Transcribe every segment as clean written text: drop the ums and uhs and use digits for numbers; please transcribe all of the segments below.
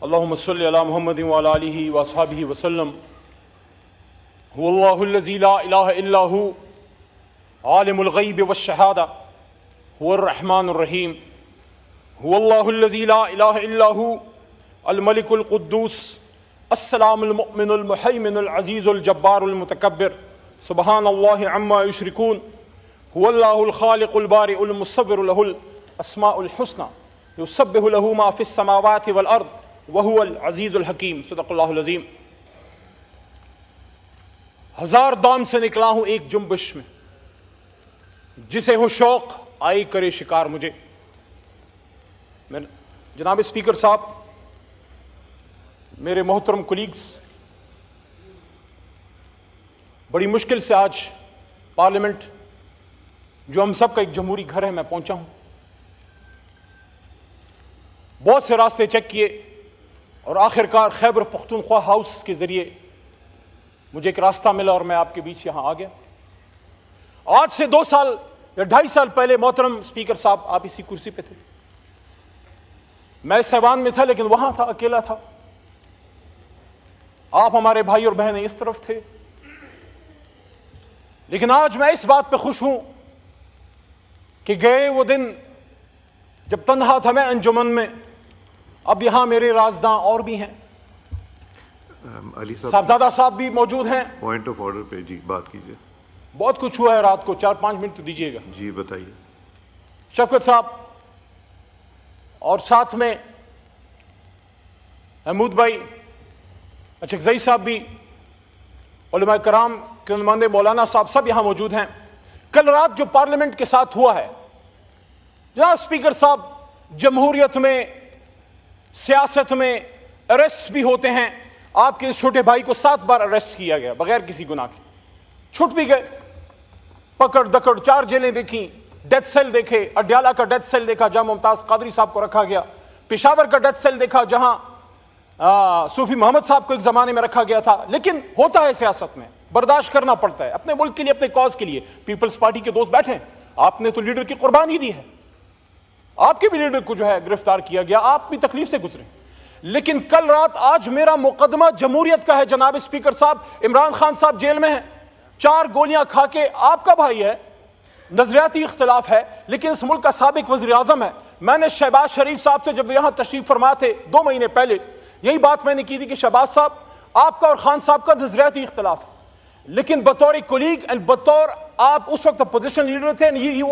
اللهم صل على محمد وعلى آله وأصحابه وسلم. هو الله الذي لا إله إلا هو عالم الغيب والشهادة هو الرحمن الرحيم. هو الله الذي لا إله إلا هو الملك القدوس السلام المؤمن المهيمن العزيز الجبار المتكبر سبحان الله عما يشركون. هو الله الخالق البارئ المصور له الأسماء الحسنى يسبح له ما في السماوات والأرض وهو العزیز الحکیم. صدق اللہ العظیم. ہزار دام سے نکلا ہوں ایک جنبش میں، جسے ہو شوق آئی کرے شکار مجھے. جناب اسپیکر صاحب، میرے محترم کولیگز، بڑی مشکل سے آج پارلیمنٹ جو ہم سب کا ایک جمہوری گھر ہے میں پہنچا ہوں. بہت سے راستے چیک کیے اور آخرکار خیبر پختونخوا ہاؤس کے ذریعے مجھے ایک راستہ ملا اور میں آپ کے بیچ یہاں آ گیا. آج سے 2 سال یا 2.5 سال پہلے محترم اسپیکر صاحب آپ اسی کرسی پہ تھے، میں اس ایوان میں تھا لیکن وہاں تھا، اکیلا تھا. آپ ہمارے بھائی اور بہنیں اس طرف تھے. لیکن آج میں اس بات پہ خوش ہوں کہ گئے وہ دن جب تنہا تھا میں انجمن میں، اب یہاں میرے رازداں اور بھی ہیں. صاحبزادہ صاحب بھی موجود ہیں. پوائنٹ آف آرڈر پہ جی بات کیجئے. بہت کچھ ہوا ہے رات کو، 4-5 منٹ تو دیجیے گا. جی بتائیے. شفقت صاحب اور ساتھ میں محمود بھائی اچکزئی صاحب بھی، علماء کرام کے نمائندے مولانا صاحب سب یہاں موجود ہیں. کل رات جو پارلیمنٹ کے ساتھ ہوا ہے، جناب اسپیکر صاحب، جمہوریت میں سیاست میں اریسٹ بھی ہوتے ہیں. آپ کے اس چھوٹے بھائی کو 7 بار اریسٹ کیا گیا بغیر کسی گناہ کے. چھٹ بھی گئے، پکڑ دکڑ 4 جیلیں دیکھیں، ڈیتھ سیل دیکھے. اڈیالہ کا ڈیتھ سیل دیکھا جہاں ممتاز قادری صاحب کو رکھا گیا. پشاور کا ڈیتھ سیل دیکھا جہاں صوفی محمد صاحب کو ایک زمانے میں رکھا گیا تھا. لیکن ہوتا ہے سیاست میں، برداشت کرنا پڑتا ہے اپنے ملک کے لیے، اپنے کاز کے لیے. پیپلز پارٹی کے دوست بیٹھے، آپ نے تو لیڈر کی قربانی دی ہے، آپ کے بھی لیڈر کو جو ہے گرفتار کیا گیا، آپ بھی تکلیف سے گزرے. لیکن کل رات آج میرا مقدمہ جمہوریت کا ہے. جناب اسپیکر صاحب، عمران خان صاحب جیل میں ہیں، 4 گولیاں کھا کے. آپ کا بھائی ہے، نظریاتی اختلاف ہے لیکن اس ملک کا سابق وزیر اعظم ہے. میں نے شہباز شریف صاحب سے جب یہاں تشریف فرما تھے 2 مہینے پہلے، یہی بات میں نے کی تھی کہ شہباز صاحب، آپ کا اور خان صاحب کا نظریاتی اختلاف ہے، لیکن بطور کولیگ اینڈ بطور آپ اس وقت اپوزیشن لیڈر تھے، he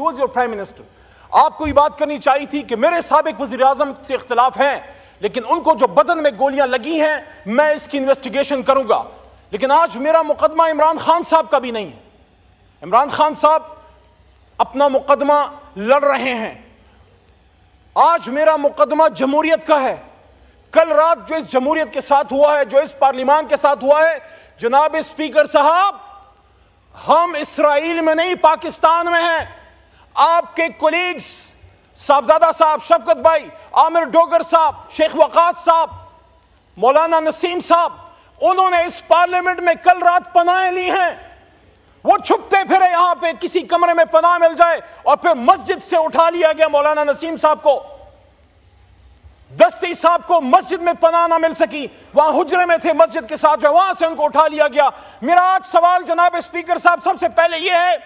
was your prime minister. آپ کو یہ بات کرنی چاہیے تھی کہ میرے سابق وزیر اعظم سے اختلاف ہیں لیکن ان کو جو بدن میں گولیاں لگی ہیں میں اس کی انویسٹیگیشن کروں گا. لیکن آج میرا مقدمہ عمران خان صاحب کا بھی نہیں ہے. عمران خان صاحب اپنا مقدمہ لڑ رہے ہیں. آج میرا مقدمہ جمہوریت کا ہے. کل رات جو اس جمہوریت کے ساتھ ہوا ہے، جو اس پارلیمان کے ساتھ ہوا ہے، جناب اسپیکر صاحب، ہم اسرائیل میں نہیں پاکستان میں ہیں. آپ کے کولیگز صاحبزادہ صاحب، شفقت بھائی، عامر ڈوگر صاحب، شیخ وقاص صاحب، مولانا نسیم صاحب، انہوں نے اس پارلیمنٹ میں کل رات پناہیں لی ہیں. وہ چھپتے پھرے یہاں پہ، کسی کمرے میں پناہ مل جائے، اور پھر مسجد سے اٹھا لیا گیا مولانا نسیم صاحب کو. دستی صاحب کو مسجد میں پناہ نہ مل سکی، وہاں حجرے میں تھے مسجد کے ساتھ، جو وہاں سے ان کو اٹھا لیا گیا. میرا آج سوال جناب اسپیکر صاحب سب سے پہلے یہ ہے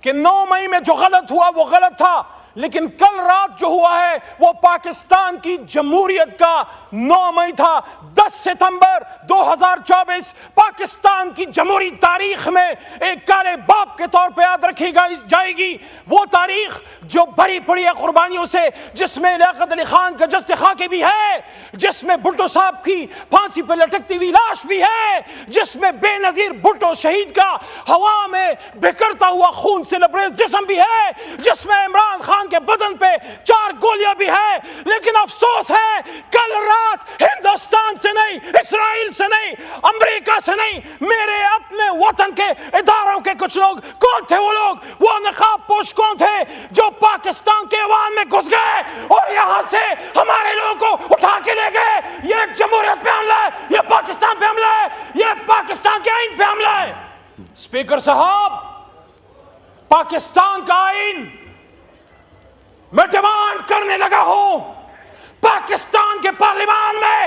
کہ 9 مئی میں جو غلط ہوا وہ غلط تھا، لیکن کل رات جو ہوا ہے وہ پاکستان کی جمہوریت کا 9 مئی تھا. 10 ستمبر 2024 پاکستان کی جمہوری تاریخ میں ایک کالے باپ کے طور پہ یاد رکھی جائے گی. وہ تاریخ جو بھری پڑی ہے قربانیوں سے، جس میں لیاقت علی خان کا جسد خاکی بھی ہے، جس میں بھٹو صاحب کی پھانسی پہ لٹکتی ہوئی لاش بھی ہے، جس میں بے نظیر بھٹو شہید کا ہوا میں بکھرتا ہوا خون سے لبریز جسم بھی ہے، جس میں عمران خان کے بدن پہ 4 گولیاں بھی ہے. لیکن افسوس ہے کل رات ہندوستان سے نہیں، اسرائیل سے نہیں، امریکہ سے نہیں، میرے اپنے وطن کے اداروں کے کچھ لوگ. کون تھے وہ لوگ؟ وہ نقاب پوش کون تھے جو پاکستان کے ایوان میں گھس گئے اور یہاں سے ہمارے لوگوں کو اٹھا کے لے گئے؟ یہ جمہوریت پہ حملہ ہے، یہ پاکستان پہ حملہ ہے، یہ پاکستان کے آئین پہ حملہ ہے. اسپیکر صاحب، پاکستان کا آئین میں ڈیمانڈ کرنے لگا ہوں پاکستان کے پارلیمان میں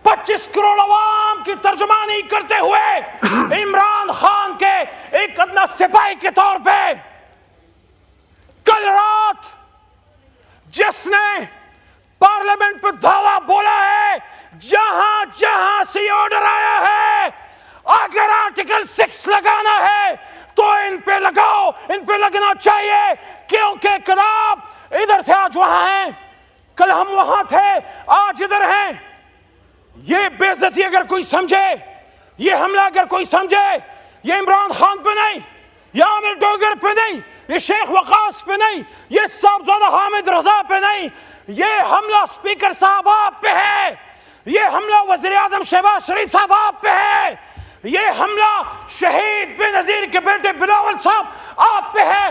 25 کروڑ عوام کی ترجمانی کرتے ہوئے عمران خان کے ایک ادنا سپاہی کے طور پہ کل رات جس نے پارلیمنٹ پہ دعویٰ بولا ہے جہاں جہاں سے آرڈر آیا ہے اگر آرٹیکل 6 لگانا ہے تو ان پہ لگاؤ، ان پہ لگنا چاہیے، کیونکہ کل آپ ادھر تھے آج وہاں ہیں، کل ہم وہاں تھے آج ادھر ہیں۔ یہ بے عزتی اگر کوئی سمجھے، یہ حملہ اگر کوئی سمجھے، یہ عمران خان پہ نہیں، یہ عامر ڈوگر پہ نہیں، یہ شیخ وقاص پہ نہیں، یہ صاحبزادہ حامد رضا پہ نہیں، یہ حملہ سپیکر صاحب آپ پہ ہے، یہ حملہ وزیر اعظم شہباز شریف صاحب آپ پہ ہے، یہ حملہ شہید بے نظیر کے بیٹے بلاول صاحب آپ پہ ہے۔